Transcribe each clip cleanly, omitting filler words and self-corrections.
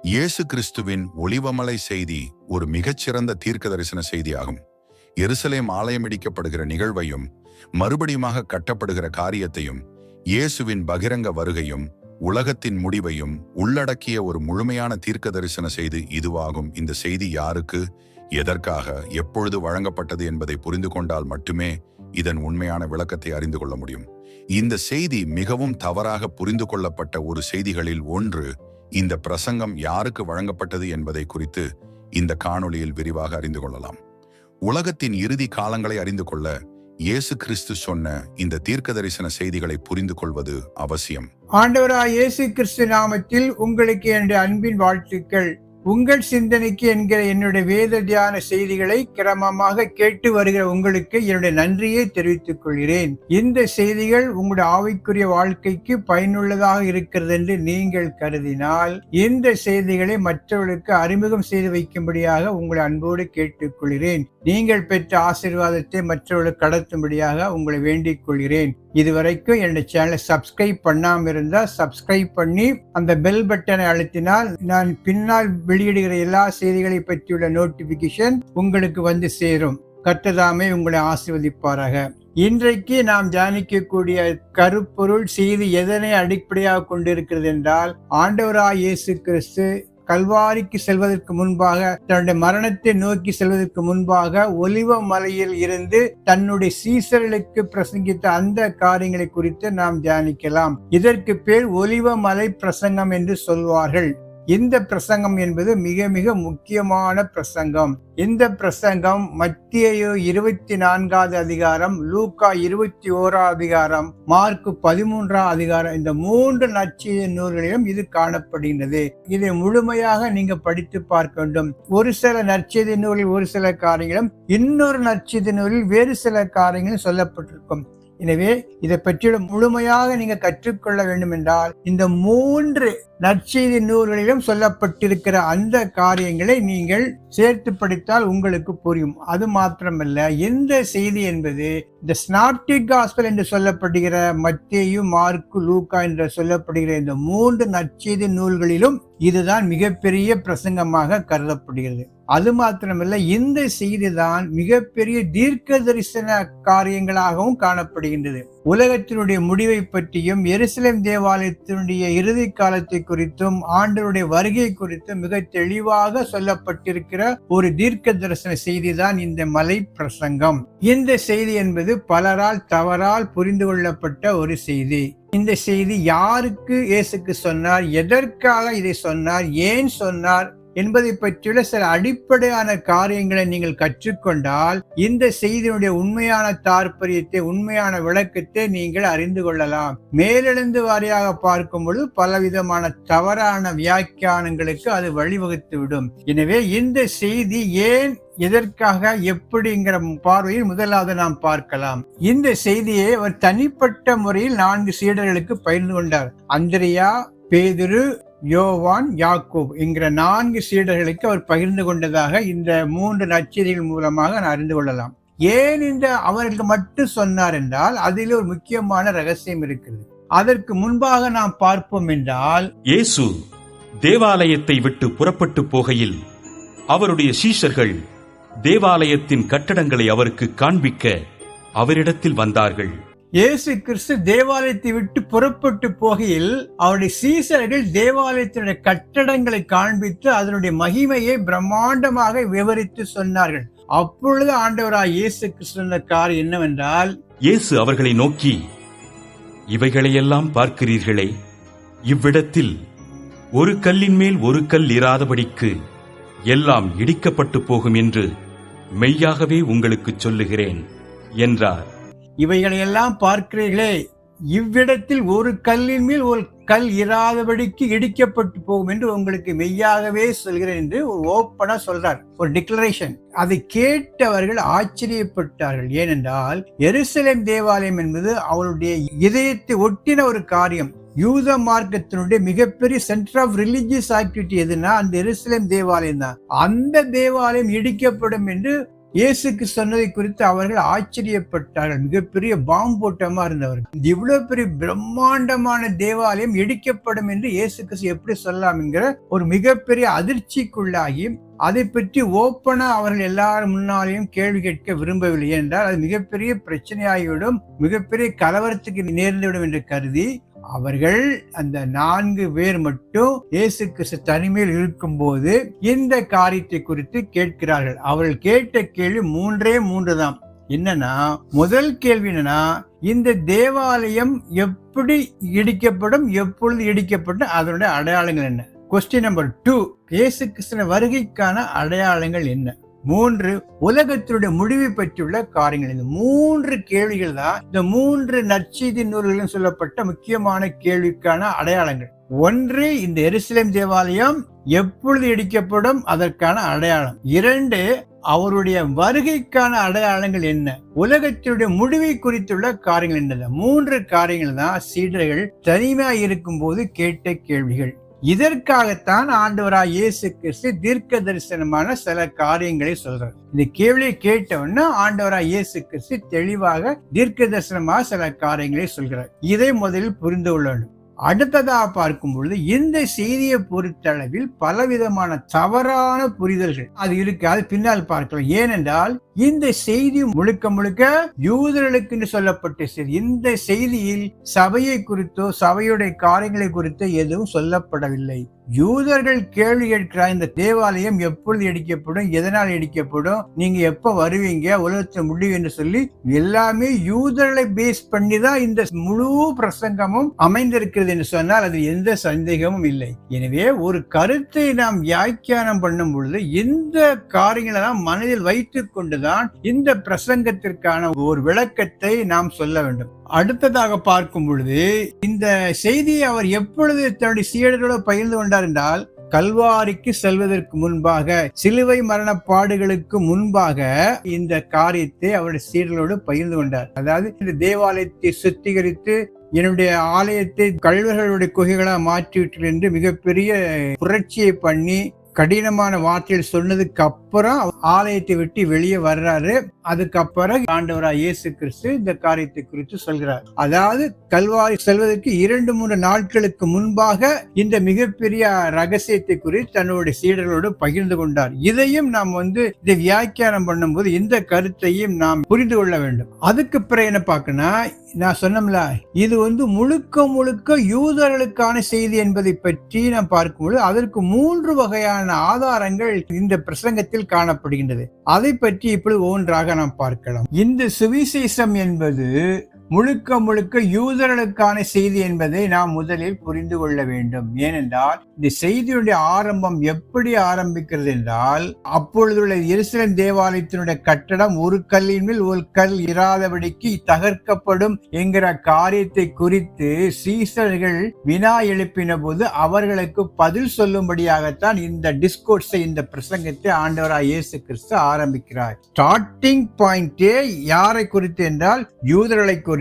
இயேசு கிறிஸ்துவின் ஒலிவமலை செய்தி ஒரு மிகச்சிறந்த தீர்க்க தரிசன செய்தியாகும். எருசலேம் ஆலயம் இடிக்கப்படுகிற நிகழ்வையும் மறுபடியுமாக கட்டப்படுகிற காரியத்தையும் இயேசுவின் பகிரங்க வருகையும் உலகத்தின் முடிவையும் உள்ளடக்கிய ஒரு முழுமையான தீர்க்க தரிசன செய்தி இதுவாகும். இந்த செய்தி யாருக்கு, எதற்காக, எப்பொழுது வழங்கப்பட்டது என்பதை புரிந்து கொண்டால் மட்டுமே இதன் உண்மையான விளக்கத்தை அறிந்து கொள்ள முடியும். இந்த செய்தி மிகவும் தவறாக புரிந்து கொள்ளப்பட்ட ஒரு செய்திகளில் ஒன்று. இந்த பிரசங்கம் யாருக்கு வழங்கப்பட்டது என்பதை குறித்து இந்த காணொளியில் விரிவாக அறிந்து கொள்ளலாம். உலகத்தின் இறுதி காலங்களை அறிந்து கொள்ள இயேசு கிறிஸ்து சொன்ன இந்த தீர்க்க தரிசன செய்திகளை புரிந்து கொள்வது அவசியம். ஆண்டவராய் இயேசு கிறிஸ்து நாமத்தில் உங்களுக்கு என்னுடைய அன்பின் வாழ்த்துக்கள். உங்கள் சிந்தனைக்கு என்கிற என்னுடைய வேத தியான செய்திகளை கிரமமாக கேட்டு வருகிற உங்களுக்கு என்னுடைய நன்றியை தெரிவித்துக் கொள்கிறேன். இந்த செய்திகள் உங்களுடைய ஆவிக்குரிய வாழ்க்கைக்கு பயனுள்ளதாக இருக்கிறது என்று நீங்கள் கருதினால் இந்த செய்திகளை மற்றவர்களுக்கு அறிமுகம் செய்து வைக்கும்படியாக உங்களை அன்போடு கேட்டுக்கொள்கிறேன். நீங்கள் பெற்ற ஆசீர்வாதத்தை மற்றவர்களுக்கு கடத்தும்படியாக உங்களை வேண்டிக் கொள்கிறேன். இதுவரைக்கும் என்னுடைய சேனலை சப்ஸ்கிரைப் பண்ணாம இருந்தா சப்ஸ்கிரைப் பண்ணி அந்த பெல் பட்டனை அழுத்தினால் நான் பின்னால் வெளியிடுகிற எல்லா செய்திகளை பற்றியுள்ள நோட்டிபிகேஷன் உங்களுக்கு வந்து சேரும். கர்த்தர் உங்களை ஆசீர்வதிப்பாராக. இன்றைக்கு நாம் தியானிக்கக்கூடிய கருப்பொருள் செய்தி எதனை அடிப்படையாக கொண்டிருக்கிறது என்றால், ஆண்டவராய் இயேசு கிறிஸ்து கல்வாரிக்கு செல்வதற்கு முன்பாக, தன்னுடைய மரணத்தை நோக்கி செல்வதற்கு முன்பாக ஒலிவ மலையில் இருந்து தன்னுடைய சீசர்களுக்கு பிரசங்கித்த அந்த காரியங்களை குறித்து நாம் தியானிக்கலாம். இதற்கு பேர் ஒலிவ மலை பிரசங்கம் என்று சொல்வார்கள். இந்த பிரசங்கம் என்பது மிக மிக முக்கியமான பிரசங்கம். இந்த பிரசங்கம் மத்தேயு 24வது அதிகாரம், லூக்கா 21வது அதிகாரம், மார்க்கு 13வது அதிகாரம், இந்த 3 நற்செய்தி நூல்களிலும் இது காணப்படுகின்றது. இதை முழுமையாக நீங்க படித்து பார்க்க வேண்டும். ஒரு சில நற்செய்தி நூலில் ஒரு சில காரியங்களும், இன்னொரு நற்செய்தி நூலில் வேறு சில காரியங்களும் சொல்லப்பட்டிருக்கும். எனவே இதை பற்றிய முழுமையாக நீங்க கற்றுக்கொள்ள வேண்டும் என்றால் இந்த 3 நற்செய்தி நூல்களிலும் சொல்லப்பட்டிருக்கிற அந்த காரியங்களை நீங்கள் சேர்த்து படித்தால் உங்களுக்கு புரியும். அது மாத்திரமல்ல, இந்த செய்தி என்பது இந்த ஸ்னாப்டிக் காஸ்பல் என்று சொல்லப்படுகிற மத்தேயு, மார்க்கு, லூக்கா என்று சொல்லப்படுகிற இந்த 3 நற்செய்தி நூல்களிலும் இதுதான் மிகப்பெரிய பிரசங்கமாக கருதப்படுகிறது. அது மாத்திரமல்ல, இந்த செய்தி தான் மிகப்பெரிய தீர்க்க தரிசன காரியங்களாகவும் காணப்படுகின்றது. உலகத்தினுடைய முடிவை பற்றியும், எருசலேம் தேவாலயத்தினுடைய இறுதி காலத்தை குறித்தும், ஆண்டவருடைய வருகை குறித்தும் மிக தெளிவாக சொல்லப்பட்டிருக்கிற ஒரு தீர்க்க தரிசன செய்தி தான் இந்த மலை பிரசங்கம். இந்த செய்தி என்பது பலரால் தவறால் புரிந்து கொள்ளப்பட்ட ஒரு செய்தி. இந்த செய்தி யாருக்கு இயேசுக்கு சொன்னார், எதற்காக இதை சொன்னார், ஏன் சொன்னார் என்பதை பற்றியுள்ள சில அடிப்படையான காரியங்களை நீங்கள் கற்றுக்கொண்டால் இந்த செய்தியினுடைய உண்மையான தாற்பயத்தை, உண்மையான விளக்கத்தை நீங்கள் அறிந்து கொள்ளலாம். மேலெழுந்து வாரியாக பார்க்கும் பொழுது பலவிதமான தவறான வியாக்கியானங்களுக்கு அது வழிவகுத்துவிடும். எனவே இந்த செய்தி ஏன், எதற்காக, எப்படிங்கிற பார்வையில் முதலாவது நாம் பார்க்கலாம். இந்த செய்தியை அவர் தனிப்பட்ட முறையில் 4 சீடர்களுக்கு பகிர்ந்து கொண்டார். அந்திரியா, பேதுரு, யோவான், யாக்கோப் என்கிற 4 சீடர்களுக்கு அவர் பகிர்ந்து கொண்டதாக இந்த 3 நற்செய்திகள் மூலமாக நான் அறிந்து கொள்ளலாம். ஏன் இந்த அவர்களுக்கு மட்டும் சொன்னார் என்றால் அதில் ஒரு முக்கியமான ரகசியம் இருக்கிறது. அதற்கு முன்பாக நாம் பார்ப்போம் என்றால், இயேசு தேவாலயத்தை விட்டு புறப்பட்டு போகையில் அவருடைய சீஷர்கள் தேவாலயத்தின் கட்டடங்களை அவருக்கு காண்பிக்க அவரிடத்தில் வந்தார்கள். இயேசு கிறிஸ்து தேவாலயத்தை விட்டு புறப்பட்டு போகையில் அவருடைய சீசர்கள் தேவாலயத்தினுடைய கட்டடங்களை காண்பித்து அதனுடைய மகிமையை பிரம்மாண்டமாக விவரித்து சொன்னார்கள். அப்பொழுது ஆண்டவராய் இயேசு கிறிஸ்து காரியம் என்னவென்றால், இயேசு அவர்களை நோக்கி, இவைகளையெல்லாம் பார்க்கிறீர்களே, இவ்விடத்தில் ஒரு கல்லின் மேல் ஒரு கல் இராதபடிக்கு எல்லாம் இடிக்கப்பட்டு போகும் என்று மெய்யாகவே உங்களுக்கு சொல்லுகிறேன் என்றார். இவைகளையெல்லாம் பார்க்கிறீர்களே, இவ்விடத்தில் ஒரு கல்லின் மேல் ஒரு கல் இராதபடிக்கு இடிக்கப்பட்டு போகும் என்று உங்களுக்கு மெய்யாகவே சொல்கிறேன் என்று ஒரு ஓப்பனா சொல்றார், ஒரு டிக்ளரேஷன். அதை கேட்டவர்கள் ஆச்சரியப்பட்டார்கள். ஏனென்றால் எருசலேம் தேவாலயம் என்பது அவருடைய இதயத்தை ஒட்டின ஒரு காரியம். யூத மார்க்கத்தினுடைய மிகப்பெரிய சென்டர் ஆஃப் ரிலிஜியஸ் ஆக்டிவிட்டி எதுனா அந்த எருசலேம் தேவாலயம் தான். அந்த தேவாலயம் இடிக்கப்படும் என்று இயேசுக்கு சொன்னதை குறித்து அவர்கள் ஆச்சரியப்பட்டார்கள். மிகப்பெரிய பாம்போட்டமா இருந்தவர். இவ்வளவு பெரிய பிரம்மாண்டமான தேவாலயம் இடிக்கப்படும் என்று இயேசு கிறிஸ்து எப்படி சொல்லலாம் என்கிற ஒரு மிகப்பெரிய அதிர்ச்சிக்குள்ளாகி அதை பற்றி ஓப்பனா அவர்கள் எல்லாரும் முன்னாலேயும் கேள்வி கேட்க விரும்பவில்லை என்றால் அது மிகப்பெரிய பிரச்சனையாகிவிடும், மிகப்பெரிய கலவரத்துக்கு நேர்ந்துவிடும் என்று கருதி அவர்கள் அந்த 4 பேர் மட்டும் இயேசு கிறிஸ்து தனிமையில் இருக்கும்போது இந்த காரியத்தை குறித்து கேட்கிறார்கள். அவர்கள் கேட்ட கேள்வி 3 தான். என்னன்னா, முதல் கேள்வி என்னன்னா, இந்த தேவாலயம் எப்படி இடிக்கப்படும், எப்பொழுது இடிக்கப்படும், அதனுடைய அடையாளங்கள் என்ன? கொஸ்டின் நம்பர் 2, இயேசு கிறிஸ்துவின் வருகைக்கான அடையாளங்கள் என்ன? 3, உலகத்தினுடைய முடிவை பற்றியுள்ள காரியங்கள். இந்த 3 கேள்விகள் தான் இந்த 3 நற்செய்தி நூல்களிலும் சொல்லப்பட்ட முக்கியமான கேள்விக்கான அடையாளங்கள். 1, இந்த எருசலேம் தேவாலயம் எப்பொழுது இடிக்கப்படும், அதற்கான அடையாளம். 2, அவருடைய வருகைக்கான அடையாளங்கள் என்ன? உலகத்தினுடைய முடிவை குறித்துள்ள காரியங்கள் என்ன? 3 காரியங்கள் தான் சீடர்கள் தனிமையாக இருக்கும் போது கேட்ட கேள்விகள். இதற்காகத்தான் ஆண்டவராய் இயேசு கிறிஸ்து தீர்க்க தரிசனமான சில காரியங்களை சொல்றார். இந்த கேள்வியை கேட்டவுடனே ஆண்டவராய் இயேசு கிறிஸ்து தெளிவாக தீர்க்க தரிசனமாக சில காரியங்களை சொல்கிறார். இதை முதலில் புரிந்து கொள்ள வேண்டும். அடுத்ததாக பார்க்கும் பொழுது இந்த செய்தியை பொறுத்தளவில் பலவிதமான தவறான புரிதல்கள் அது இருக்கு. அது பின்னால் பார்க்கலாம். ஏனென்றால் இந்த செய்தி முழுக்க முழுக்க யூதர்களுக்கு என்று சொல்லப்பட்ட செய்தி. இந்த செய்தியில் சபையை குறித்தோ சபையுடைய காரியங்களை குறித்தோ எதுவும் சொல்லப்படவில்லை. யூதர்கள் கேள்வி கேட்கிறார், இந்த தேவாலயம் எப்பொழுது இடிக்கப்படும், எதனால் இடிக்கப்படும், நீங்க எப்ப வருவீங்க, உலகத்தை முடிவு என்று சொல்லி எல்லாமே யூதர்களை பேஸ் பண்ணி தான் இந்த முழு பிரசங்கமும் அமைந்திருக்கிறது என்று சொன்னால் அது எந்த சந்தேகமும் இல்லை. எனவே ஒரு கருத்தை நாம் வியாக்கியானம் பண்ணும் பொழுது இந்த காரியங்களை நாம் மனதில் வைத்துக் கொண்டுதான் இந்த பிரசங்கத்திற்கான ஒரு விளக்கத்தை நாம் சொல்ல வேண்டும். அடுத்ததாக பார்க்கும் பொழுது இந்த செய்தியை அவர் எப்பொழுது தன்னுடைய சீடர்களோடு பகிர்ந்து கொண்டார் என்றால், கல்வாரிக்கு செல்வதற்கு முன்பாக, சிலுவை மரண பாடுகளுக்கு முன்பாக இந்த காரியத்தை அவருடைய சீடர்களோடு பகிர்ந்து கொண்டார். அதாவது இந்த தேவாலயத்தை சுத்திகரித்து என்னுடைய ஆலயத்தை கள்வர்களுடைய குகைகளாக மாற்றிவிட்டீர்கள் என்று மிகப்பெரிய புரட்சியை பண்ணி கடினமான வார்த்தையில் சொன்னதுக்கு அப்புறம் ஆலயத்தை விட்டு வெளியே வர்றாரு. அதுக்கப்புறம் ஆண்டவராய் இயேசு கிறிஸ்து இந்த காரியத்தை குறித்து சொல்கிறார். அதாவது கல்வாரி செல்வதற்கு 2-3 நாட்களுக்கு முன்பாக இந்த மிகப்பெரிய ரகசியத்தை குறித்து தன்னுடைய சீடர்களோடு பகிர்ந்து கொண்டார். இதையும் நாம் இதை வியாக்கியானம் பண்ணும் போது இந்த கருத்தையும் நாம் புரிந்து கொள்ள வேண்டும். அதுக்கு பிறகு என்ன பார்க்கணும், நான் சொன்னோம்ல, இது முழுக்க முழுக்க யூதர்களுக்கான செய்தி என்பதை பற்றி நாம் பார்க்கும்போது அதற்கு 3 வகையான ஆதாரங்கள் இந்த பிரசங்கத்தில் காணப்படுகின்றது. அதை பற்றி இப்பொழுது ஒன்றாக நாம் பார்க்கலாம். இந்த சுவிசேஷம் என்பது முழுக்க முழுக்க யூதர்களுக்கான செய்தி என்பதை நாம் முதலில் புரிந்து கொள்ள வேண்டும். ஏனென்றால் இந்த செய்தியுடைய ஆரம்பம் எப்படி ஆரம்பிக்கிறது என்றால், அப்பொழுதுள்ள எருசலேம் தேவாலயத்தினுடைய கட்டடம் ஒரு கல்லின் மேல் ஒரு கல் இராதபடிக்கு தகர்க்கப்படும் என்கிற காரியத்தை குறித்து சீசர்கள் வினா எழுப்பின போது அவர்களுக்கு பதில் சொல்லும்படியாகத்தான் இந்த டிஸ்கோர்ஸை, இந்த பிரசங்கத்தை ஆண்டவராய் இயேசு கிறிஸ்து ஆரம்பிக்கிறார். ஸ்டார்டிங் பாயிண்டே யாரை குறித்து என்றால் யூதர்களை குறித்தும்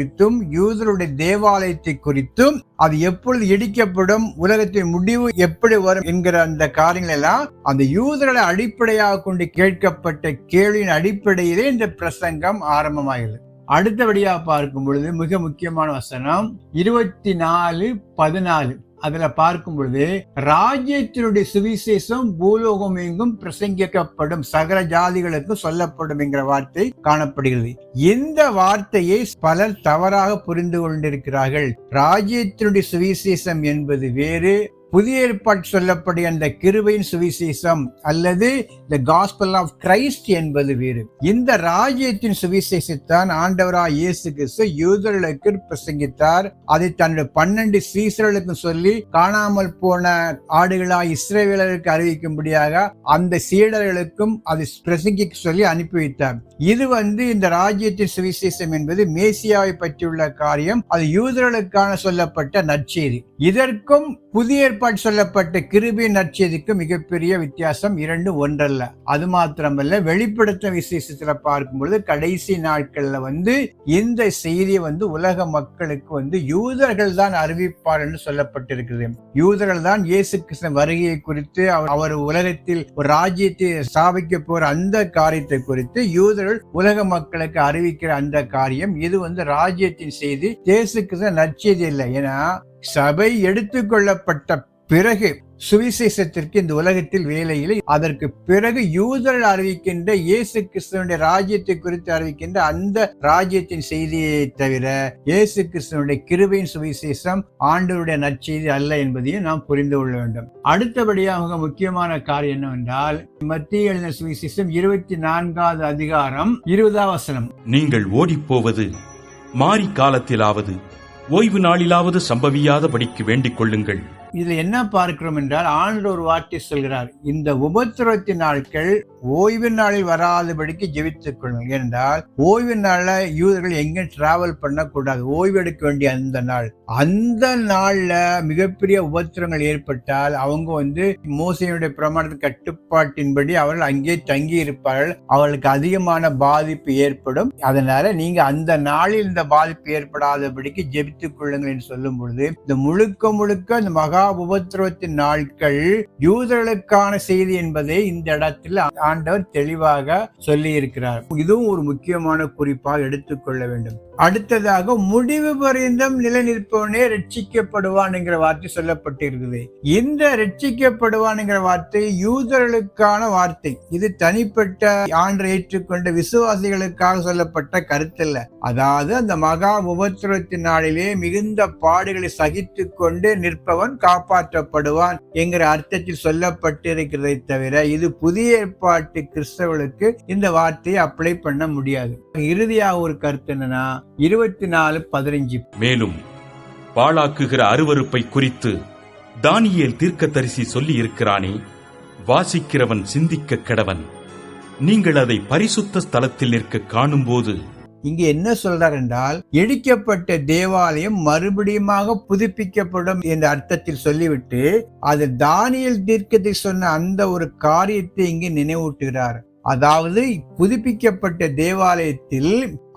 யூதருடைய தேவாலயத்தை குறித்தும், அது எப்பொழுது இடிக்கப்படும், உலகத்தின் முடிவு எப்படி வரும் என்கிற அந்த காரியங்கள் எல்லாம் அந்த யூதர்களை அடிப்படையாக கொண்டு கேட்கப்பட்ட கேள்வியின் அடிப்படையிலே இந்த பிரசங்கம் ஆரம்பமாகிறது. அடுத்தபடியாக பார்க்கும் பொழுது மிக முக்கியமான வசனம் 24:14. அதுல பார்க்கும் பொழுது ராஜ்யத்தினுடைய சுவிசேஷம் பூலோகம் எங்கும் பிரசங்கிக்கப்படும், சகல ஜாதிகளுக்கும் சொல்லப்படும் என்கிற வார்த்தை காணப்படுகிறது. இந்த வார்த்தையை பலர் தவறாக புரிந்து கொண்டிருக்கிறார்கள். ராஜ்யத்தினுடைய சுவிசேஷம் என்பது வேறு, புதிய ஏற்பாடு சொல்லப்படிய அந்த கிருபையின் சுவிசேஷம் அல்லது the gospel of Christ என்பது வேறு. இந்த ராஜ்யத்தின் சுவிசேஷத்தான் ஆண்டவராய் இயேசு கிறிஸ்து யூதர்களுக்கு பிரசங்கித்தார். அதை தன்னுடைய 12 சீசர்களுக்கு சொல்லி காணாமல் போன ஆடுகளாய் இஸ்ரவேலருக்கு அறிவிக்கும்படியாக அந்த சீடர்களுக்கும் அதை பிரசங்கிக்க சொல்லி அனுப்பி வைத்தார். இது இந்த ராஜ்யத்தின் சுவிசேஷம் என்பது மேசியாவை பற்றியுள்ள காரியம். அது யூதர்களுக்கான சொல்லப்பட்ட நற்செய்தி. இதற்கும் புதிய ஏற்பாடு சொல்லப்பட்ட கிருபையின் நற்செய்திக்கு மிகப்பெரிய வித்தியாசம், இரண்டும் ஒன்றல்ல. அது மாத்திரமல்ல, வெளிப்படுத்த விசேஷத்துல பார்க்கும்பொழுது கடைசி நாட்கள்ல இந்த செய்தியை உலக மக்களுக்கு யூதர்கள் தான் அறிவிப்பார் என்று சொல்லப்பட்டிருக்கிறது. யூதர்கள் தான் இயேசு கிறிஸ்து வருகையை குறித்து, அவர் உலகத்தில் ஒரு ராஜ்யத்தை ஸ்தாபிக்க போற அந்த காரியத்தை குறித்து யூதர்கள் உலக மக்களுக்கு அறிவிக்கிற அந்த காரியம், இது ராஜ்யத்தின் செய்தி, இயேசு கிறிஸ்து நற்செய்தி இல்லை. ஏன்னா சபை எடுத்துக்கொள்ளப்பட்ட பிறகு சுவிசேஷத்திற்கு இந்த உலகத்தில் வேலையில்லை. அதற்கு பிறகு யூதர்கள் அறிவிக்கின்ற இயேசு கிறிஸ்துவனுடைய ராஜ்யத்தை குறித்து அறிவிக்கின்ற அந்த ராஜ்யத்தின் செய்தியை தவிர இயேசு கிறிஸ்துவனுடைய கிருபையின் சுவிசேஷம் ஆண்டவருடைய நற்செய்தி அல்ல என்பதையும் நாம் புரிந்து கொள்ள வேண்டும். அடுத்தபடியாக முக்கியமான காரியம் என்னவென்றால், மத்திய எழுதின சுவிசேஷம் 24வது அதிகாரம் 20வது வசனம். நீங்கள் ஓடிப்போவது மாரி காலத்திலாவது ஓய்வு நாளிலாவது சம்பவியாதபடிக்கு வேண்டிக் கொள்ளுங்கள். இதுல என்ன பார்க்கிறோம் என்றால், ஆண்டவர் ஒரு வார்த்தை சொல்கிறார், இந்த உபத்திரவத்தின் நாட்கள் ஓய்வு நாளில் வராதபடிக்கு ஜெபித்துக் கொள்ளுங்கள். ஏனென்றால் ஓய்வு நாள்ல யூதர்கள் எங்கேயும் டிராவல் பண்ணக்கூடாது, ஓய்வு எடுக்க வேண்டிய அந்த நாள்ல மிகப்பெரிய உபத்திரங்கள் ஏற்பட்டால் அவங்க மோசேயுடைய பிரமாணத்தின் கட்டுப்பாட்டின்படி அவர்கள் அங்கே தங்கி இருப்பார்கள். அவர்களுக்கு அதிகமான பாதிப்பு ஏற்படும். அதனால நீங்க அந்த நாளில் இந்த பாதிப்பு ஏற்படாதபடிக்கு ஜெபித்துக் கொள்ளுங்கள் என்று சொல்லும் பொழுது, இந்த முழுக்க இந்த மகா உபத்திரவத்தின் நாட்கள் யூதர்களுக்கான செய்தி என்பதை இந்த இடத்தில் ஆண்டவர் தெளிவாக சொல்லி இருக்கிறார். இதுவும் ஒரு முக்கியமான குறிப்பாக எடுத்துக்கொள்ள வேண்டும். அடுத்ததாக, முடிவு பரியந்தம் நிலை நிற்பவனே ரட்சிக்கப்படுவான் என்கிற வார்த்தை சொல்லப்பட்டிருக்குது. இந்த ரட்சிக்கப்படுவான் என்கிற வார்த்தை யூதர்களுக்கான வார்த்தை. இது தனிப்பட்ட ஆண்டை ஏற்றுக்கொண்ட விசுவாசிகளுக்காக சொல்லப்பட்ட கருத்தல்ல. அதாவது அந்த மகா உபத்திரவத்தின் நாளிலே மிகுந்த பாடுகளை சகித்து கொண்டு நிற்பவன் காப்பாற்றப்படுவான் என்கிற அர்த்தத்தில் சொல்லப்பட்டிருக்கிறதை தவிர இது புதிய ஏற்பாட்டு கிறிஸ்தவர்களுக்கு இந்த வார்த்தையை அப்ளை பண்ண முடியாது. இறுதியாக ஒரு கருத்து என்னன்னா, 24:15. மேலும் பாழாக்குகிற அருவருப்பை குறித்து தானியேல் தீர்க்கதரிசி சொல்லி இருக்கிறானே, வாசிக்கிறவன் சிந்திக்க கடவன். நீங்கள் அதை பரிசுத்த ஸ்தலத்தில் நிற்க காணும்போது. இங்க என்ன சொல்றார் என்றால், இடிக்கப்பட்ட தேவாலயம் மறுபடியுமாக புதுப்பிக்கப்படும் என்ற அர்த்தத்தில் சொல்லிவிட்டு அது தானியேல் தீர்க்கதரிசி சொன்ன அந்த ஒரு காரியத்தை இங்கு நினைவூட்டுகிறார். அதாவது புதுப்பிக்கப்பட்ட தேவாலயத்தில்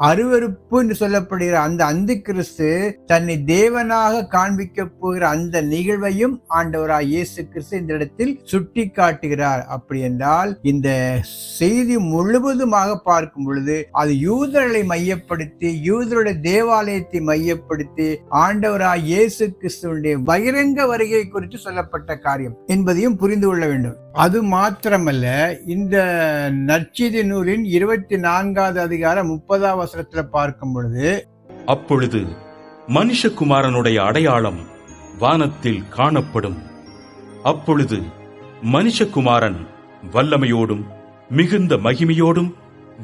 அருவருப்பு என்று சொல்லப்படுகிற அந்த அந்தி கிறிஸ்து தன்னை தேவனாக காண்பிக்க போகிற அந்த நிகழ்வையும் ஆண்டவராய் இயேசு கிறிஸ்து இந்த இடத்தில் சுட்டி காட்டுகிறார். அப்படி என்றால் இந்த செய்தி முழுவதுமாக பார்க்கும் பொழுது அது யூதர்களை மையப்படுத்தி, யூதருடைய தேவாலயத்தை மையப்படுத்தி ஆண்டவராய் இயேசு கிறிஸ்துடைய பகிரங்க வருகை குறித்து சொல்லப்பட்ட காரியம் என்பதையும் புரிந்து கொள்ள வேண்டும். அது மாத்திரமல்ல, இந்த நற்செய்தி நூலின் 24வது அதிகாரம் 30வது வசனத்துல பார்க்கும் பொழுது, அப்பொழுது மனுஷகுமாரனுடைய அடையாளம் வானத்தில் காணப்படும். அப்பொழுது மனுஷகுமாரன் வல்லமையோடும் மிகுந்த மகிமையோடும்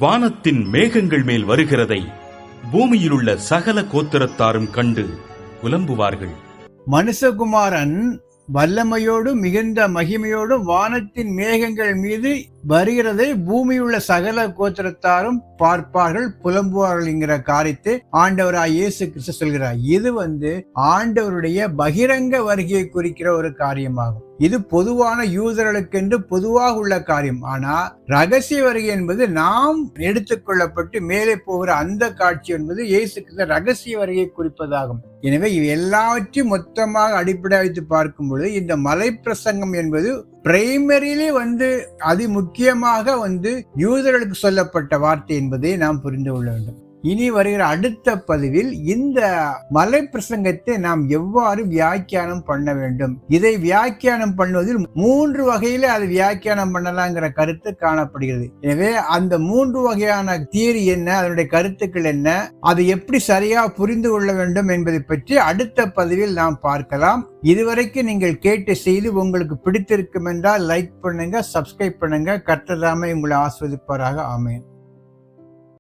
வானத்தின் மேகங்கள் மேல் வருகிறதை பூமியிலுள்ள சகல கோத்திரத்தாரும் கண்டு புலம்புவார்கள். மனுஷகுமாரன் வல்லமையோடும் மிகுந்த மகிமையோடும் வானத்தின் மேகங்கள் மீது வருகிறதை பூமியுள்ள சகல கோத்திரத்தாரும் பார்ப்பார்கள், புலம்புவார்கள் என்கிற காரியத்தை ஆண்டவராய் இயேசு கிறிஸ்து சொல்கிறார். இது ஆண்டவருடைய பகிரங்க வருகையை குறிக்கிற ஒரு காரியமாகும். இது பொதுவான யூதர்களுக்கென்று பொதுவாக உள்ள காரியம். ஆனா ரகசிய வருகை என்பது நாம் எடுத்துக்கொள்ளப்பட்டு மேலே போகிற அந்த காட்சி என்பது இயேசு கிறிஸ்து ரகசிய வருகையை குறிப்பதாகும். எனவே இவை எல்லாவற்றையும் மொத்தமாக அடிப்படை வைத்து பார்க்கும் பொழுது இந்த மலை பிரசங்கம் என்பது பிரைமரியிலே அதி முக்கியமாக யூதர்களுக்கு சொல்லப்பட்ட வார்த்தை என்பதை நாம் புரிந்து கொள்ள வேண்டும். இனி வருகிற அடுத்த பதிவில் இந்த மலை பிரசங்கத்தை நாம் எவ்வாறு வியாக்கியானம் பண்ண வேண்டும், இதை வியாக்கியானம் பண்ணுவதில் 3 வகையில அது வியாக்கியானம் பண்ணலாங்கிற கருத்து காணப்படுகிறது. எனவே அந்த 3 வகையான தியரி என்ன, அதனுடைய கருத்துக்கள் என்ன, அதை எப்படி சரியா புரிந்து கொள்ள வேண்டும் என்பதை பற்றி அடுத்த பதிவில் நாம் பார்க்கலாம். இதுவரைக்கும் நீங்கள் கேட்ட செய்தி உங்களுக்கு பிடித்திருக்கும் என்றால் லைக் பண்ணுங்க, சப்ஸ்கிரைப் பண்ணுங்க. கர்த்தர் தாமே உங்களை ஆசீர்வதிப்பாராக. ஆமென்.